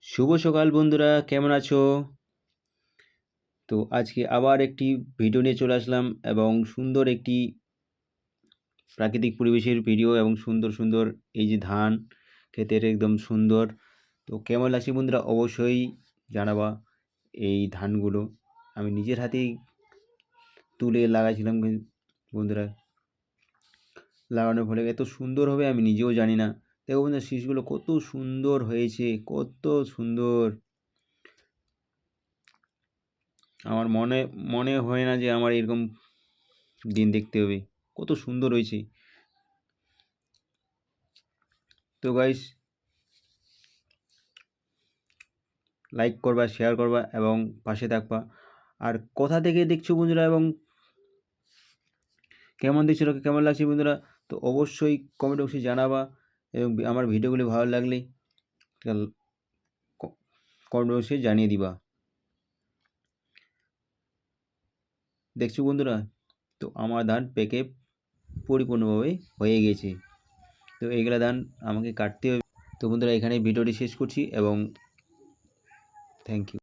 শুভ সকাল বন্ধুরা, কেমন আছো? তো আজকে আবার একটি ভিডিও নিয়ে চলে আসলাম এবং সুন্দর একটি প্রাকৃতিক পরিবেশের ভিডিও এবং সুন্দর সুন্দর এই যে ধান ক্ষেতের একদম সুন্দর। তো কেমন লাগছে বন্ধুরা অবশ্যই জানাবা। এই ধানগুলো আমি নিজের হাতেই তুলে লাগাইছিলাম বন্ধুরা, লাগানোর ফলে এত সুন্দর হবে আমি নিজেও জানি না। দেখো বন্ধুরা, শীষগুলো কত সুন্দর হয়েছে, কত সুন্দর। আমার মনে মনে হয় না যে আমার এরকম দিন দেখতে হবে, কত সুন্দর হয়েছে। তো গাইস, লাইক করবা, শেয়ার করবা এবং পাশে থাকবা। আর কোথা থেকে দেখছো বন্ধুরা এবং কেমন দেখছো, কেমন লাগছে বন্ধুরা, তো অবশ্যই কমেন্ট বক্সে জানাবা। এবং আমার ভিডিওগুলি ভালো লাগলে কমেন্ট বক্সে জানিয়ে দিবা। দেখছো বন্ধুরা, তো আমার ধান পেকে পরিপূর্ণভাবে হয়ে গেছে। তো এইগুলা ধান আমাকে কাটতে হবে। তো বন্ধুরা, এখানে ভিডিওটি শেষ করছি এবং থ্যাংক ইউ।